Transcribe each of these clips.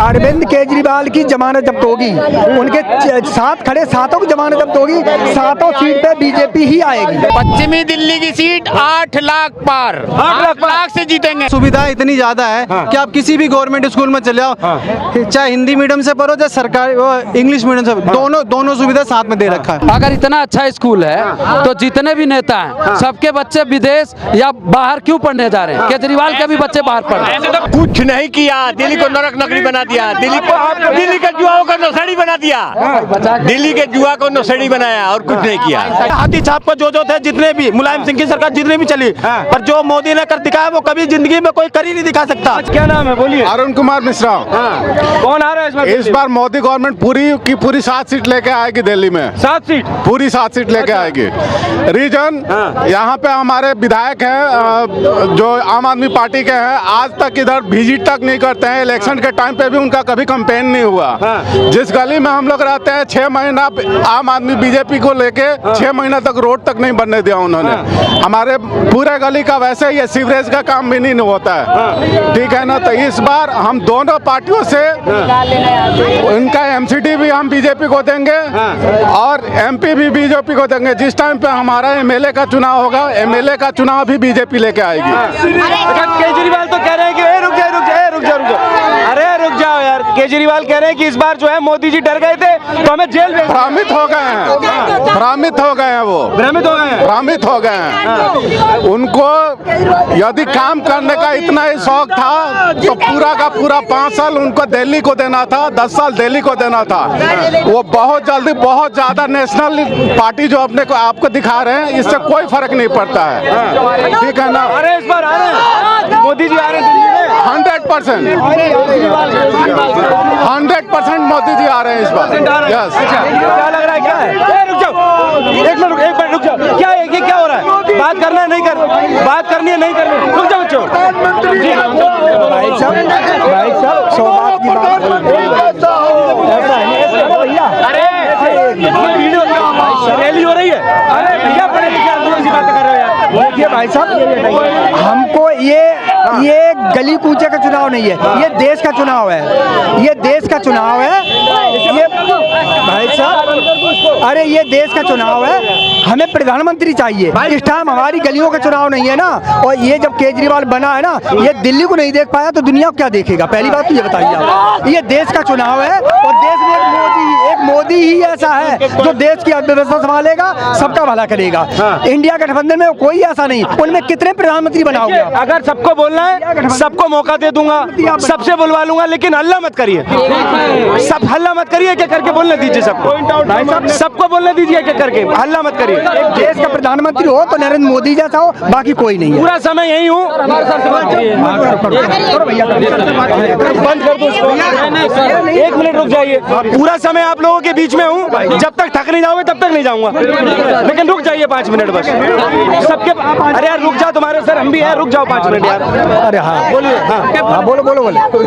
अरविंद केजरीवाल की जमानत जब्त होगी, उनके साथ खड़े सातों की जमानत जब्त होगी, सातों सीट पे बीजेपी ही आएगी। पश्चिमी दिल्ली की सीट 8 लाख पार, 8 लाख से जीतेंगे। सुविधा इतनी ज्यादा है कि आप किसी भी गवर्नमेंट स्कूल में चले जाओ, चाहे हिंदी मीडियम से पढ़ो चाहे सरकारी इंग्लिश मीडियम से, दोनों सुविधा साथ में दे रखा है। अगर इतना अच्छा स्कूल है तो जितने भी नेता हैं सबके बच्चे विदेश या बाहर क्यों पढ़ने जा रहे हैं? केजरीवाल के भी बच्चे बाहर पढ़ रहे हैं। कुछ नहीं किया, दिल्ली को नरक नगरी बना दिया, दिल्ली के जुआओं को नौसड़ी बना दिया, दिल्ली के जुआ को नौसड़ी बनाया और कुछ नहीं किया। हाथी छाप को जो थे जितने भी मुलायम सिंह की सरकार जितने भी चली, पर जो मोदी ने कर दिखाया वो कभी जिंदगी में कोई कर ही नहीं दिखा सकता। क्या नाम है बोलिए? अरुण कुमार मिश्रा। कौन आ रहा है इस बार मोदी गवर्नमेंट पूरी की पूरी 7 सीट लेके आएगी दिल्ली में। 7 सीट? पूरी 7 सीट लेके आएगी। रीजन यहाँ पे हमारे विधायक हैं जो आम आदमी पार्टी के हैं, आज तक इधर विजिट तक नहीं करते हैं। इलेक्शन के टाइम पे भी उनका कभी कैंपेन नहीं हुआ। जिस गली में हम लोग रहते हैं 6 महीना आम आदमी बीजेपी को लेके 6 महीना तक रोड तक नहीं बनने दिया उन्होंने। हमारे पूरे गली का वैसे ही सीवरेज का काम भी नहीं होता है, ठीक है ना। तो इस बार हम दोनों पार्टियों से उनका एमसीडी भी हम बीजेपी को देंगे और एमपी भी बीजेपी को देंगे। जिस टाइम पे हमारा एमएलए का चुनाव होगा, एमएलए का चुनाव भी बीजेपी लेके आएगी। केजरीवाल तो कह रहे हैं कि रुक जाओ, अरे रुक जाओ यार। केजरीवाल कह रहे हैं कि इस बार जो है मोदी जी डर गए थे तो हमें जेल में भ्रमित हो गए हैं, भ्रमित हो गए हैं, वो भ्रमित हो गए हैं, भ्रमित हो गए हैं। उनको यदि काम करने का इतना ही शौक था तो पूरा का पूरा 5 साल उनको दिल्ली को देना था, 10 साल दिल्ली को देना था। वो बहुत जल्दी बहुत ज्यादा नेशनल पार्टी जो अपने को आपको दिखा रहे हैं, इससे कोई फर्क नहीं पड़ता है, ठीक है ना। अरे इस बार आ रहे हैं मोदी जी, आ रहे हैं दिल्ली में 100% मोदी जी आ रहे हैं इस बार। यस। क्या लग रहा है? क्या है? रुक जाओ, एक मिनट रुक जाओ। क्या है ये? क्या हो रहा है? बात करना है नहीं कर, बात करनी है नहीं करनी? रुक जाओ बच्चों। भाई साहब सौभाग्य की बात रैली हो रही है। अरे भैया बड़े लिखे आंदोलन की बातें कर रहे हो यार। देखिए भाई साहब, हमको ये गली कूचे का चुनाव नहीं है, ये देश का चुनाव है, ये देश का चुनाव है। ये भाई साहब, अरे ये देश का चुनाव है, हमें प्रधानमंत्री चाहिए। इस टाइम हमारी गलियों का चुनाव नहीं है ना। और ये जब केजरीवाल बना है ना, ये दिल्ली को नहीं देख पाया तो दुनिया को क्या देखेगा? पहली बात तो ये बताइए आप। ये देश का चुनाव है और देश में एक मोदी ही ऐसा है जो देश की अर्थव्यवस्था संभालेगा, सबका भला करेगा। इंडिया गठबंधन में कोई ऐसा नहीं। उनमें कितने प्रधानमंत्री बनाओगे? अगर सबको बोलना है, सबको मौका दे दूंगा, सबसे बुलवा लूंगा, लेकिन हल्ला मत करिए, सब हल्ला मत करिए, क्या करके बोलने दीजिए सबको बोलने दीजिए, क्या करके हल्ला मत करिए। देश का प्रधानमंत्री हो तो नरेंद्र मोदी जैसा हो, बाकी कोई नहीं है। पूरा समय यही हूँ। बंद कर दो इसको, 1 मिनट रुक जाइए। पूरा समय आप लोगों के बीच में हूँ, जब तक थक नहीं जाओगे तब तक नहीं जाऊंगा, लेकिन रुक जाइए 5 मिनट बस सबके। अरे यार रुक जाओ, तुम्हारे सर हम भी हैं, रुक जाओ 5 मिनट यार। अरे हाँ बोलिए। हाँ बोलो।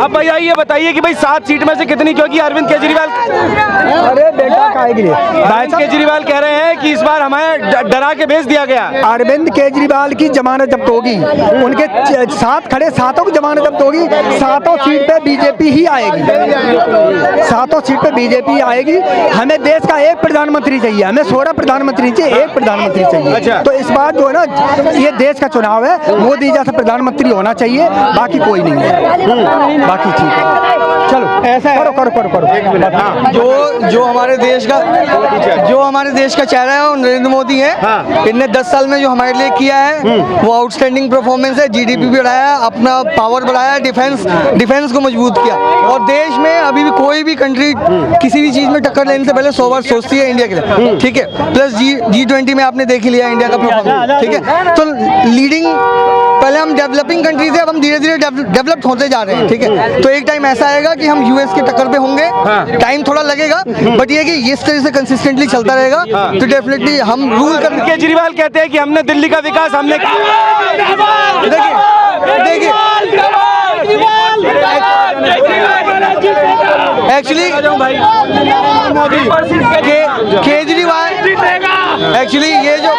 अब भैया ये बताइए कि भाई 7 सीट में से कितनी, क्योंकि अरविंद केजरीवाल, अरे बेटा काहे के लिए अरविंद केजरीवाल कह रहे हैं कि इस बार हमें डरा के भेज दिया गया। अरविंद केजरीवाल की जमानत जब्त होगी, उनके साथ खड़े सातों की जमानत जब्त होगी, सातों सीट पे बीजेपी ही आएगी, सातों सीट पे बीजेपी आएगी। हमें देश का एक प्रधानमंत्री चाहिए, हमें 16 प्रधानमंत्री चाहिए, एक प्रधानमंत्री चाहिए। तो इस बार जो है ना, ये देश का चुनाव है, मोदी जैसा प्रधानमंत्री होना चाहिए, बाकी कोई नहीं है। बाकी ठीक है, चलो ऐसा करो। जो हमारे देश का चेहरा है वो नरेंद्र मोदी है। इनने 10 साल में जो हमारे लिए किया है वो आउटस्टैंडिंग परफॉर्मेंस है। जीडीपी भी बढ़ाया, अपना पावर बढ़ाया, डिफेंस को मजबूत किया। और देश में अभी भी कोई भी कंट्री किसी भी चीज में टक्कर लेने से पहले 100 बार सोचती है इंडिया के लिए, ठीक है। प्लस G20 में आपने देख ही लिया इंडिया का परफॉर्मेंस, ठीक है। तो लीडिंग, पहले हम डेवलपिंग कंट्रीज है, अब हम धीरे धीरे डेवलप्ड होते जा रहे हैं, ठीक है। तो एक टाइम ऐसा आएगा कि हम यूएस के टक्कर पे होंगे, टाइम थोड़ा लगेगा, बट ये कि इस तरह से कंसिस्टेंटली चलता रहेगा तो डेफिनेटली हम रूल कर। केजरीवाल कहते हैं कि हमने दिल्ली का विकास हमने देखिए एक्चुअली केजरीवाल एक्चुअली ये जो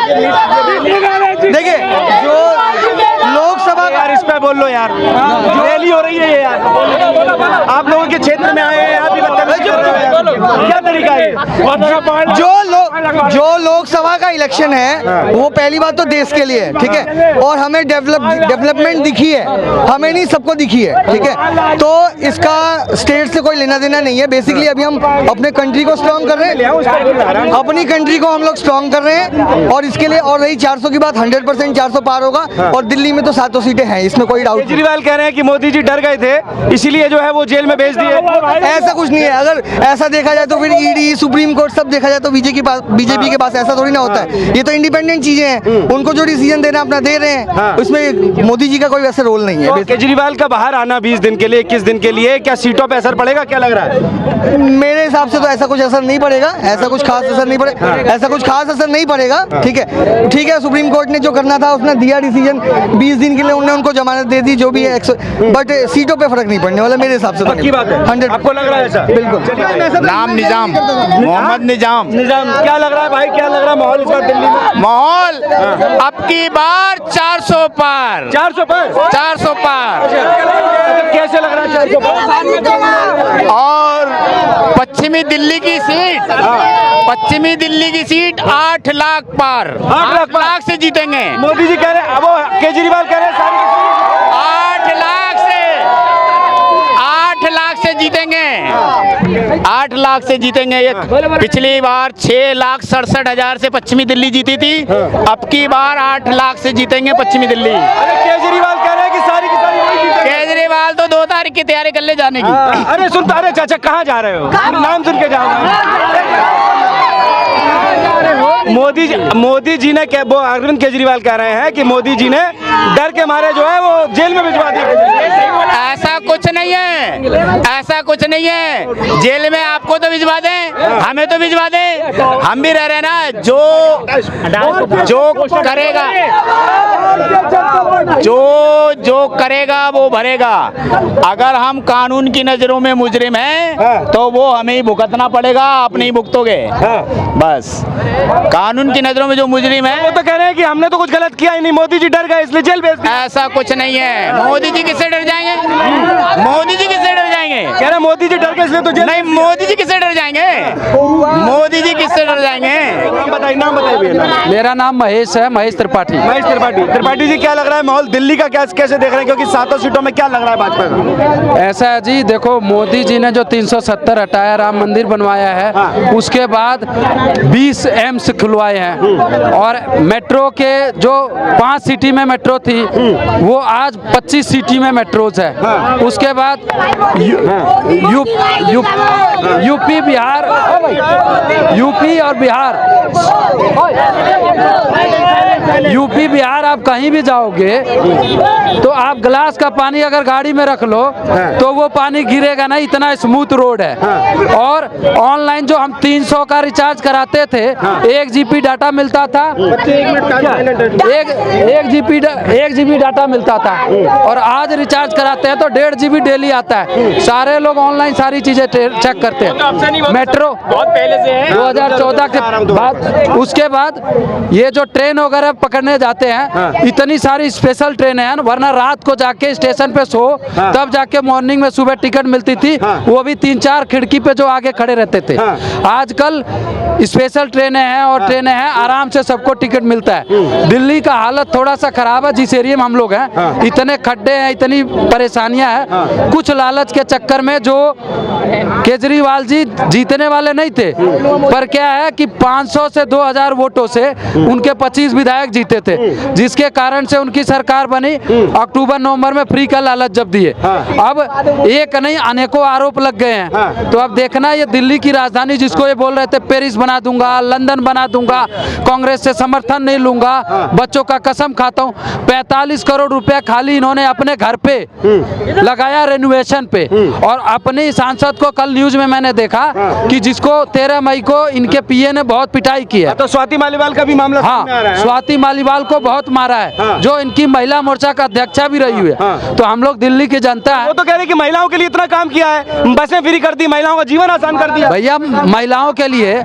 देखिए जो लोकसभा, यार इस पे बोल लो यार, रैली हो रही है ये यार, आप लोगों के क्षेत्र में तरीका है? जो लोकसभा का इलेक्शन है वो पहली बात तो देश के लिए है, ठीक है, और हमें डेवलपमेंट दिखी है, हमें नहीं सबको दिखी है, ठीक है, तो इसका स्टेट से कोई लेना देना नहीं है। बेसिकली अभी हम अपने कंट्री को स्ट्रॉन्ग कर रहे हैं, अपनी कंट्री को हम लोग स्ट्रॉन्ग कर रहे हैं, और इसके लिए, और रही 400 की बात, 100% 400 पार होगा, और दिल्ली में तो 7 सीटें हैं, इसमें कोई डाउट नहीं। केजरीवाल कह रहे हैं कि मोदी जी डर गए थे इसीलिए जो है वो जेल में भेज दिए। ऐसा कुछ नहीं है। अगर ऐसा देखा जाए तो फिर ईडी, सुप्रीम कोर्ट सब देखा जाए तो बीजेपी के पास ऐसा थोड़ी ना होता है। ये तो इंडिपेंडेंट चीजें हैं, उनको जो डिसीजन देना अपना दे रहे हैं, उसमें मोदी जी का कोई वैसे रोल नहीं है। केजरीवाल का बाहर आना 20 दिन के लिए, 21 दिन के लिए, क्या सीटों पे असर पड़ेगा, क्या लग रहा है? मेरे हिसाब से तो ऐसा कुछ असर नहीं पड़ेगा, ऐसा कुछ खास असर नहीं पड़ेगा, ऐसा कुछ खास असर नहीं पड़ेगा, ठीक है, ठीक है। सुप्रीम कोर्ट ने जो करना था उसने दिया डिसीजन, 20 दिन के लिए उन्होंने उनको जमानत दे दी, जो भी है, बट सीटों पे फर्क नहीं पड़ने वाला मेरे हिसाब से। पक्की बात है, 100 आपको लग रहा है ऐसा? बिल्कुल। नाम निजाम, मोहम्मद निजाम। क्या लग रहा है भाई, क्या लग रहा है माहौल इस बार दिल्ली में? माहौल अब की बार 400 पार, 400 पर 400 पार। कैसे लग रहा है 400 पर? और पश्चिमी दिल्ली की सीट, पश्चिमी दिल्ली की सीट 8 लाख पार, 8 लाख से जीतेंगे। मोदी जी कह रहे हैं, वो केजरीवाल कह रहे हैं 8 लाख से जीतेंगे, 8 लाख से जीतेंगे। पिछली बार 6,67,000 से पश्चिमी दिल्ली जीती थी, अब की बार 8 लाख से जीतेंगे पश्चिमी दिल्ली। अरे केजरीवाल कह रहे हैं कि सारी की सारी वही जीतेंगे। केजरीवाल तो 2 तारीख की तैयारी कर ले जाने की। अरे अरे चाचा कहाँ जा रहे हो? नाम सुन के जाओ। मोदी जी ने वो अरविंद केजरीवाल कह रहे हैं कि मोदी जी ने डर के मारे जो है वो जेल में भिजवा दिया। ऐसा कुछ नहीं है, ऐसा कुछ नहीं है। जेल में आपको तो भिजवा दें, हमें तो भिजवा दें, हम भी रह रहे हैं ना। जो करेगा वो भरेगा। अगर हम कानून की नजरों में मुजरिम हैं तो वो हमें ही भुगतना पड़ेगा, आप नहीं भुगतोगे। बस कानून की नजरों में जो मुजरिम है वो तो कह रहे हैं कि हमने तो कुछ गलत किया ही नहीं, मोदी जी डर गए इसलिए जेल भेज दिया। ऐसा कुछ नहीं है। मोदी जी किससे डर जाएंगे? मोदी जी किससे डर जाएंगे? कह रहे मोदी जी डर गए इसलिए तो जेल नहीं, मोदी जी किससे डर जाएंगे? मोदी जी किससे डर जाएंगे? नाम बताइए भैया। मेरा नाम महेश है, महेश त्रिपाठी। महेश त्रिपाठी जी, क्या लग रहा है माहौल दिल्ली का, कैसे देख रहे हैं? क्योंकि 7 सीटों में क्या लग रहा है भाजपा का? ऐसा है जी, देखो मोदी जी ने जो 370 हटाया, राम मंदिर बनवाया है, उसके बाद 20 एम्स खुलवाए हैं, और मेट्रो के जो 5 सिटी में मेट्रो थी वो आज 25 सिटी में मेट्रोज है। उसके बाद यूपी बिहार, यूपी और बिहार, यूपी बिहार आप कहीं भी जाओगे तो आप गिलास का पानी अगर गाड़ी में रख लो तो वो पानी गिरेगा नहीं, इतना स्मूथ रोड है। और ऑनलाइन जो हम 300 का रिचार्ज कराते थे, 1 GB डाटा मिलता था, 1 GB डाटा मिलता था, और आज रिचार्ज कराते हैं तो 1.5 GB डेली आता है। सारे लोग ऑनलाइन सारी चीजें चेक करते हैं। मेट्रो बहुत पहले से है, 2014 के बाद, उसके बाद ये जो ट्रेन वगैरह पकड़ने जाते हैं, इतनी सारी स्पेशल ट्रेन है, वरना रात को जाके स्टेशन पे सो, तब जाके मॉर्निंग में सुबह टिकट मिलती थी, वो भी 3-4 खिड़की पे जो आगे खड़े रहते थे। आजकल स्पेशल ट्रेनें हैं और ट्रेनें हैं, आराम से सबको टिकट मिलता है। दिल्ली का हालत थोड़ा सा खराब है, जिस एरिया में हम लोग हैं, इतने खड्डे हैं, इतनी परेशानियां हैं। कुछ लालच के चक्कर में जो केजरीवाल जी जीतने वाले नहीं थे, पर क्या है कि 500 से 2000 वोटों से उनके 25 विधायक जीते थे, जिसके कारण से उनकी सरकार बनी। अक्टूबर-नवंबर में फ्री का लालच जब दिए, अब एक नहीं अनेकों आरोप लग गए हैं। तो अब देखना, ये दिल्ली की राजधानी जिसको ये बोल रहे थे पेरिस बना दूंगा, लंदन बना दूंगा, कांग्रेस से समर्थन नहीं लूंगा, बच्चों का कसम खाता हूँ। 45 करोड़ रुपया खाली इन्होंने अपने घर पे लगाया रेनोवेशन पे, और अपने सांसद को कल न्यूज में मैंने देखा कि जिसको 13 मई को इनके पीए ने बहुत पिटाई की है। तो स्वाति मालीवाल का भी मामला सामने आ रहा है। स्वाति मालीवाल को बहुत मारा है, जो इनकी महिला मोर्चा का अध्यक्षा भी रही हुई है। तो हम लोग दिल्ली की जनता है, वो तो कह रहे कि महिलाओं के लिए इतना काम किया है, बसें फ्री कर दी, महिलाओं का जीवन आसान कर दिया। भैया महिलाओं के लिए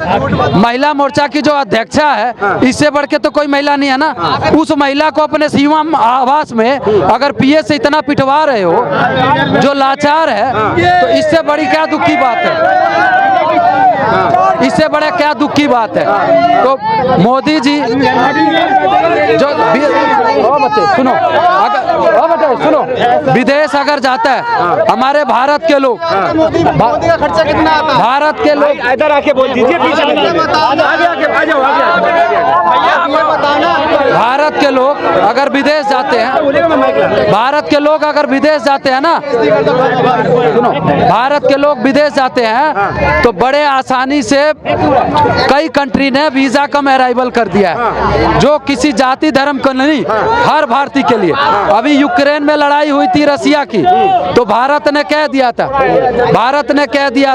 महिला मोर्चा की जो अध्यक्षा है, इससे बढ़ के तो कोई महिला नहीं है ना। उस महिला को अपने सीमा आवास में अगर पीए से इतना पिटवा रहे हो, जो लाचार है, तो इससे बड़ी क्या दुख की बात है। हैं, इससे बड़े क्या दुख की बात है। तो मोदी जी जो बच्चे सुनो, सुनो, विदेश अगर जाता है हमारे भारत के लोग, मोदी का खर्चा कितना आता है? भारत के लोग इधर आके बोल दीजिए, पीछे आ जाओ, भारत के लोग अगर विदेश जाते हैं, भारत के लोग अगर विदेश जाते हैं ना, सुनो, भारत के लोग विदेश जाते हैं तो बड़े आसानी से कई कंट्री ने वीजा कम अराइवल कर दिया है, जो किसी जाति धर्म को नहीं, हर भारतीय के लिए। अभी यूक्रेन में लड़ाई हुई थी रसिया की, तो भारत ने कह दिया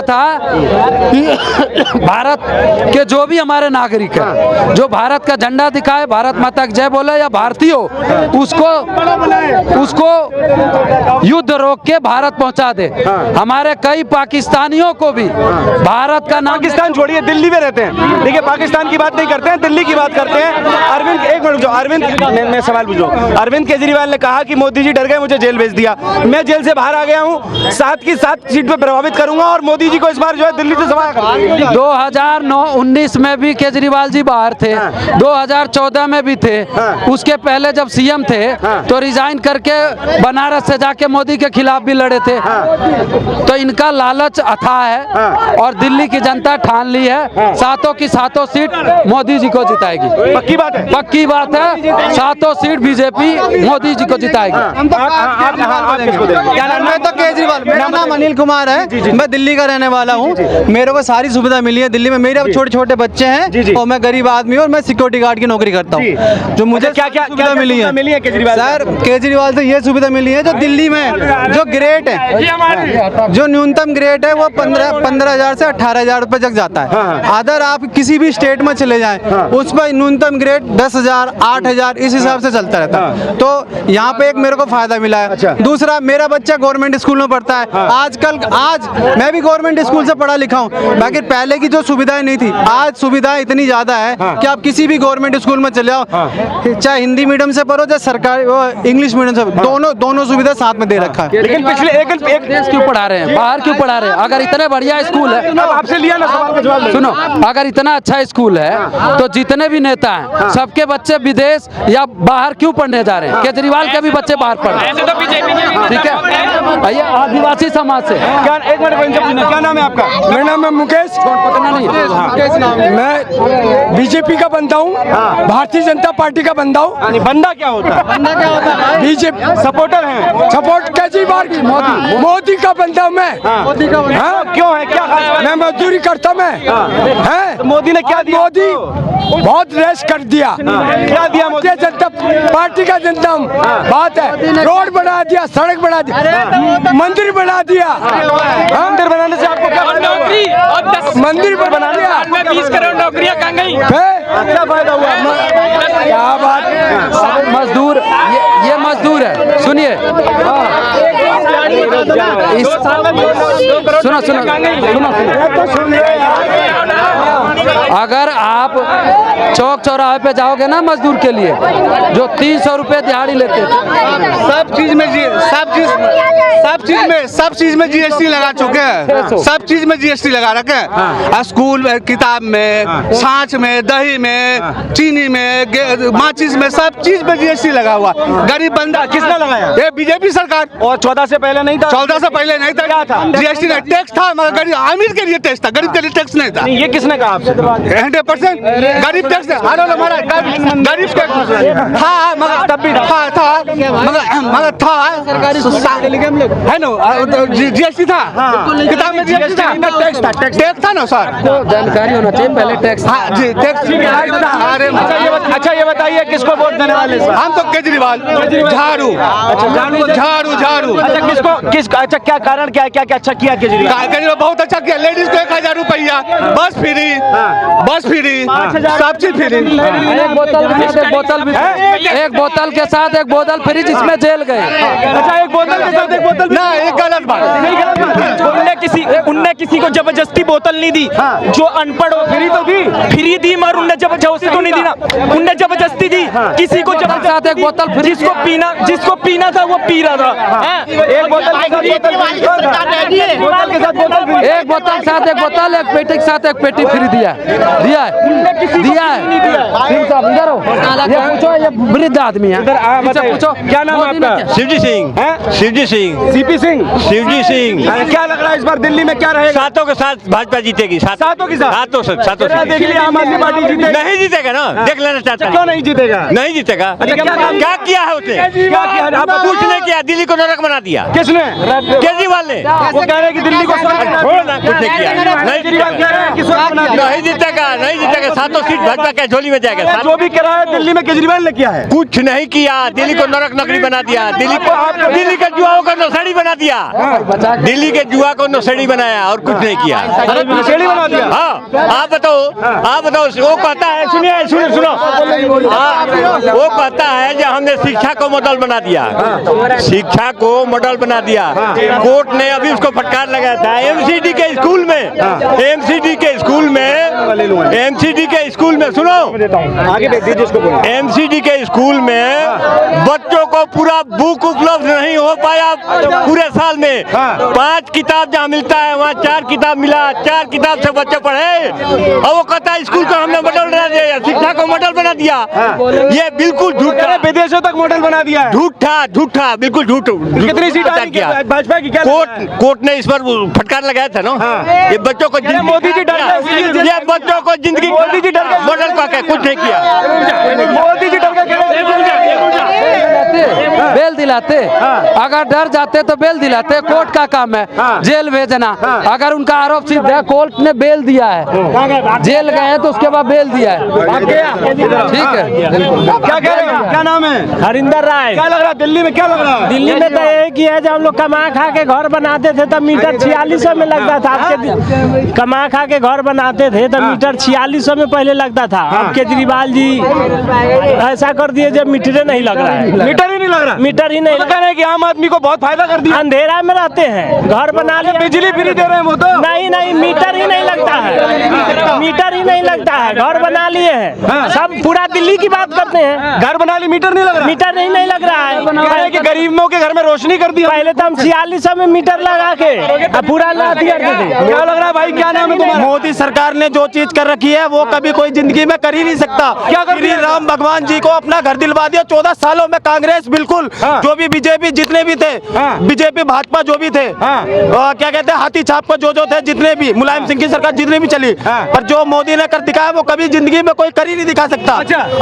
था कि भारत के जो भी हमारे नागरिक हैं, जो भारत का झंडा दिखाए, भारत माता की जय बोले या भारतीय हो, उसको युद्ध रोक के भारत पहुंचा दे। हमारे कई पाकिस्तानियों को भी भारत का नाम, पाकिस्तान छोड़िए, दिल्ली में रहते हैं। देखिए, पाकिस्तान की बात नहीं करते हैं, दिल्ली की बात करते हैं। अरविंद, एक मिनट, अरविंद, मैं सवाल पूछूं। अरविंद केजरीवाल ने कहा कि मोदी जी डर गए, मुझे जेल भेज दिया। मैं जेल से बाहर आ गया हूं, 7 की 7 सीट पे प्रभावित करूंगा और मोदी जी को इस बार जो है दिल्ली से सवाल 2019 में भी केजरीवाल जी बाहर थे, 2014 में भी थे, उसके पहले जब सीएम थे तो रिजाइन करके बनारस से जाके मोदी के खिलाफ भी लड़े थे। तो इनका लालच अथाह है और दिल्ली की जनता ठान ली है, 7 की 7 सीट मोदी जी को जिताएगी। पक्की बात है, पक्की बात है, 7 सीट बीजेपी मोदी जी को जिताएगी। मैं तो केजरीवाल, मेरा नाम अनिल कुमार है, मैं दिल्ली का रहने वाला हूँ। मेरे को सारी सुविधा मिली है दिल्ली में, मेरे छोटे छोटे बच्चे हैं और मैं गरीब आदमी हूँ और मैं सिक्योरिटी गार्ड की नौकरी करता हूँ। जो मुझे क्या क्या सुविधा मिली है केजरीवाल सर, केजरीवाल से ये सुविधा मिली है, जो दिल्ली में जो ग्रेड है, जो न्यूनतम ग्रेड है वो 15,000 से 18,000 रुपए तक जाता है। अदर आप किसी भी स्टेट में चले जाएं, उस पर न्यूनतम ग्रेड 10,000, 8,000 इस हिसाब से चलता रहता है। तो यहाँ पे एक मेरे को फायदा मिला है। दूसरा, मेरा बच्चा गवर्नमेंट स्कूल में पढ़ता है। आज मैं भी गवर्नमेंट स्कूल से पढ़ा लिखा हूँ, बाकी पहले की जो सुविधाएं नहीं थी, आज सुविधाएं इतनी ज्यादा है कि आप किसी भी गवर्नमेंट स्कूल में चले जाओ, चाहे हिंदी मीडियम से पढ़ो चाहे सरकारी इंग्लिश मीडियम से, दोनों सुविधा साथ में दे रखा है। लेकिन पिछले एक देश क्यों पढ़ा रहे हैं, बाहर क्यों पढ़ा रहे हैं? अगर इतने बढ़िया स्कूल है, आपसे लिया ना सवाल का जवाब, सुनो, अगर इतना अच्छा स्कूल है तो जितने भी नेता हैं सबके बच्चे विदेश या बाहर क्यों पढ़ने जा रहे हैं? केजरीवाल के भी बच्चे बाहर पढ़ रहे हैं, ठीक है? भैया आदिवासी समाज से क्या, एक मिनट, क्या नाम है आपका? मेरा नाम है मुकेश, पता नहीं, मैं बीजेपी का बंदा हूँ, भारतीय जनता पार्टी का बंदा हूँ। बंदा क्या होता है? बीजेपी सपोर्टर हैं। सपोर्ट केजरीवाल की, मोदी का बंदा हूँ मैं। हाँ? क्यों है, क्या खास बात? मैं मजदूरी करता मैं, तो मोदी ने क्या दिया? मोदी बहुत रेस कर दिया। क्या दिया मोदी? भारतीय जनता पार्टी का जनता हूँ, बात है, रोड बना दिया, सड़क बना दिया, मंदिर बना दिया। मंदिर बनाने से आपको क्या फायदा हुआ? मंदिर पर बना दिया, 20 करोड़ नौकरियां कहाँ गई? क्या फायदा हुआ? क्या बात, मजदूर, ये मजदूर है, सुनिए, सुनो, अगर आप चौक चौराहे पे जाओगे ना मजदूर के लिए, जो 300 रुपए दिहाड़ी लेते थे, सब चीज में जीएसटी लगा चुके हैं, सब चीज में जीएसटी लगा रखे हैं। स्कूल में, किताब में, छाछ में, दही में, चीनी में, माचिस में, सब चीज में जीएसटी लगा हुआ। गरीब बंदा किसने लगाया? ये बीजेपी सरकार। और 14 से पहले नहीं था? 14 से पहले नहीं था। क्या था? जीएसटी नहीं, टैक्स था, मगर गरीब अमीर के लिए टैक्स था, गरीब के लिए टैक्स नहीं था। ये किसने कहा आपसे? 100% गरीब टैक्स गरीब टैक्स था, मगर तब भी था, मगर था है ना, जीएसटी था, किताब में जीएसटी था, टैक्स था ना सर, जानकारी होना चाहिए पहले टैक्स। हाँ जी, टैक्स। अच्छा, ये बताइए किसको वोट देने वाले? हम तो केजरीवाल, झाड़ू। अच्छा, किसको अच्छा, क्या कारण, क्या अच्छा किया केजरीवाल? केजरीवाल बहुत अच्छा किया। लेडीज को 1,000 रुपया बस फ्री, बस फ्री, सब चीज फ्री। एक बोतल के साथ एक बोतल फ्री जिसमें जेल गए। अच्छा, एक बोतल के साथ एक बोतल ना, एक गलत बात, नहीं गलत बात। उनने किसी को जबरदस्ती बोतल नहीं दी। जो अनपढ़ हो फ्री तो दी, फ्री दी, मगर उनने जबरदस्ती तो नहीं दी ना, उनने जबरदस्ती दी। किसी को साथ एक बोतल फ्री, जिसको पीना था वो पी रहा था। एक बोतल के साथ बोतल फ्री, बोतल के साथ बोतल फ्री। एक बोतल साथ एक बोतल, एक पेटी के साथ एक पेटी फ्री दिया है। सिंह साहब इधर हो, ये पूछो, ये वृद्ध आदमी है, इनसे पूछो क्या नाम है आपका? शिवजी सिंह, शिवजी सिंह, सीपी सिंह, शिवजी सिंह। क्या लग रहा है इस बार दिल्ली में क्या रहेगा? सातों के साथ भाजपा जीतेगी, सातों के साथ, सातों से देख लिया आम आदमी पार्टी जीतेगी। नहीं जीतेगा ना, देख लेना चाहता क्यों नहीं जीतेगा? नहीं जीतेगा। क्या क्या किया है उसने? क्या किया? कुछ नहीं किया, दिल्ली को नरक बना दिया। किसने? केजरीवाल ने। वो कह रहे हैं कि दिल्ली को स्वर्ग बना छोड़ो ना, कुछ नहीं किया। केजरीवाल कह रहे हैं कि स्वर्ग बना दिया। नहीं जीतेगा, नहीं जीतेगा। सातों सीट भाजपा के झोली में जाएगा। जो भी करा है दिल्ली में केजरीवाल ने किया है। कुछ नहीं किया, दिल्ली को नरक नगरी बना दिया। दिल्ली के जुआओं को नशेड़ी बना दिया। दिल्ली के जुआ को नशेड़ी बनाया और कुछ नहीं किया। नशेड़ी बना दिया। हाँ, आप बताओ। वो कहता है, सुनिए, सुनो। वो कहता है जो हमने शिक्षा को मॉडल बना दिया, शिक्षा को मॉडल बना दिया। कोर्ट ने अभी उसको फटकार लगाया था एमसीडी के स्कूल में, एमसीडी के स्कूल में सुनो, आगे भेज दीजिए इसको। एमसीडी के स्कूल में बच्चों को पूरा बुक उपलब्ध नहीं हो पाया पूरे साल में। 5 किताब जहाँ मिलता है वहाँ 4 किताब मिला, 4 किताब से बच्चे पढ़े। और वो कहता है स्कूल को हमने मॉडल बना दिया, शिक्षा को मॉडल बना दिया। ये बिल्कुल झूठा, विदेशों तक मॉडल बना दिया है। झूठा, बिल्कुल झूठ। कितनी सीट आ किया भाजपा की? क्या कोर्ट ने इस पर फटकार लगाया था ना। ये बच्चों को मोदी जी डर गए, ये बच्चों को जिंदगी मोदी जी डर गए, मॉडल का कुछ नहीं किया। मोदी जी डर गए। बेल दिलाते, अगर डर जाते तो बेल दिलाते। कोर्ट का काम है जेल भेजना। अगर उनका आरोप सिद्ध है, कोर्ट ने बेल दिया है, जेल गए हैं तो उसके बाद बेल दिया है। ठीक है, क्या कह रहे हैं? क्या नाम है? हरिंदर राय। क्या लग रहा है दिल्ली में? क्या लग रहा है दिल्ली में तो एक ही है, जब हम लोग कमा खा के घर बनाते थे तब मीटर 4600 में लगता था। कमा खा के घर बनाते थे तब मीटर 4600 में पहले लगता था। अब केजरीवाल जी ऐसा कर दिए जब मीटर नहीं लग रहा है। मीटर ही नहीं लग रहा। मीटर ही नहीं, कह रहे हैं कि आम आदमी को बहुत फायदा कर दिया। अंधेरा में रहते हैं, घर बना लिया, बिजली फ्री दे रहे हैं वो तो। नहीं, मीटर ही नहीं लगता है, मीटर ही नहीं लगता है। घर बना लिए हैं, सब पूरा दिल्ली की बात करते हैं। घर बना ली, मीटर नहीं लग रहा। मीटर नहीं लग रहा है। कह रहे हैं कि गरीबों के घर में रोशनी कर दी। पहले तो हम 4600 में मीटर लगा के पूरा ला दिया करते थे। क्या लग रहा है भाई? क्या नाम है तुम्हारा? मोदी सरकार ने जो चीज कर रखी है वो कभी कोई जिंदगी में कर ही नहीं सकता। क्या कर दिया? श्री राम भगवान जी को अपना घर दिलवा दिया। 14 सालों में कांग्रेस बिल्कुल जो भी बीजेपी जितने भी थे, बीजेपी भाजपा जो भी थे, क्या कहते हैं हाथी छाप को जो थे, जितने भी मुलायम सिंह की सरकार जितनी भी चली, पर जो मोदी ने कर दिखाया वो कभी जिंदगी में कोई कर ही नहीं दिखा सकता।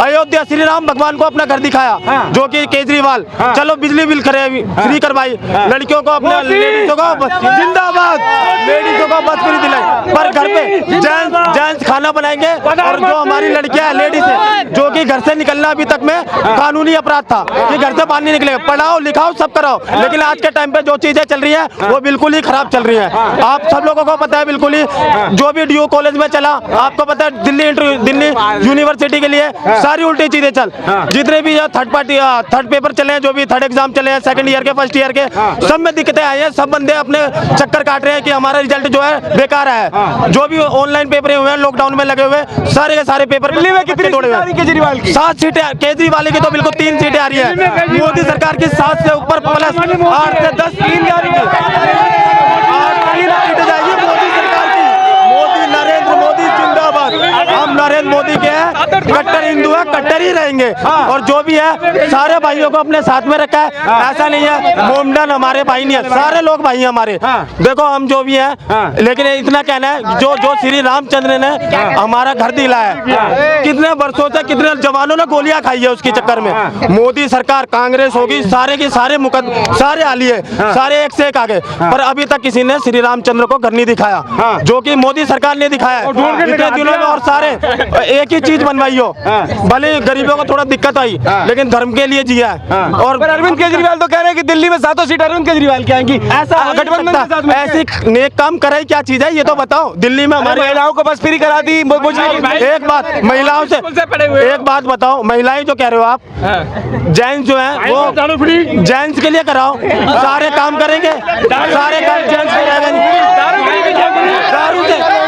अयोध्या श्री राम भगवान को अपना घर दिखाया, जो कि केजरीवाल चलो बिजली बिल फ्री करवाई, लड़कियों को अपने लेडीजों को जिंदाबाद, लेडीजों को बस फ्री दिलाई, पर घर पे जेंट्स खाना बनाएंगे। और जो हमारी लड़कियां लेडीज है, जो कि घर से निकलना अभी तक में कानूनी अपराध था कि घर से बाहर नहीं निकले, पढ़ाओ लिखाओ सब कराओ, लेकिन आज के टाइम पे जो चीजें चल रही है वो बिल्कुल ही खराब चल रही है। आप सब लोगों को पता है बिल्कुल ही, जो भी DU कॉलेज में चला आपको पता है, दिल्ली यूनिवर्सिटी के लिए सारी उल्टी चीजें चल, जितने भी थर्ड पेपर चले हैं, जो भी थर्ड एग्जाम चले हैं, सेकंड ईयर के फर्स्ट ईयर के, सब में दिक्कतें आई हैं। सब बंदे अपने चक्कर काट रहे हैं कि हमारा रिजल्ट जो है बेकार है। जो भी ऑनलाइन पेपर हुए हैं, लॉकडाउन में लगे हुए सारे के सारे पेपर दिल्ली में कितनी तोड़े हुए। केजरीवाल की 7 सीटें, केजरीवाल की तो बिल्कुल 3 सीटें आ रही है। मोदी सरकार की 7 से ऊपर प्लस 8 से 10 3 आ रही है। 3 सीटें जाएगी मोदी सरकार की। मोदी, नरेंद्र मोदी जिंदाबाद। हम नरेंद्र मोदी के हैं, कट्टर हिंदू है, कट्टर ही रहेंगे। और जो भी है सारे भाइयों को अपने साथ में रखा है। ऐसा नहीं है मोमडन हमारे भाई नहीं है, सारे लोग भाई हैं हमारे। देखो हम जो भी हैं, लेकिन इतना कहना है जो श्री रामचंद्र ने हमारा घर दिलाया है, कितने वर्षों से कितने जवानों ने गोलियां खाई है उसके चक्कर में। मोदी सरकार कांग्रेस होगी, सारे के सारे सारे आली है, सारे एक से एक आगे, पर अभी तक किसी ने श्री रामचंद्र को घर नहीं दिखाया, जो कि मोदी सरकार ने दिखाया है। इतने दिनों में और सारे एक ही चीज बनवाई हो, भले गरीबों को थोड़ा दिक्कत आई लेकिन धर्म के लिए जिया है। और अरविंद केजरीवाल तो कह रहे हैं कि दिल्ली में 7 सीट अरविंद केजरीवाल की आएंगी। ऐसा गठबंधन के साथ में ऐसी नेक काम करे क्या चीज है ये तो बताओ। दिल्ली में हमारी महिलाओं को बस फ्री करा दी। एक बात महिलाओं से एक बात बताओ, महिलाएं जो कह रहे हो आप, जेंट्स जो है वो जेंट्स के लिए कराओ, सारे काम करेंगे, सारे काम जेंट्स करेंगे। दारू से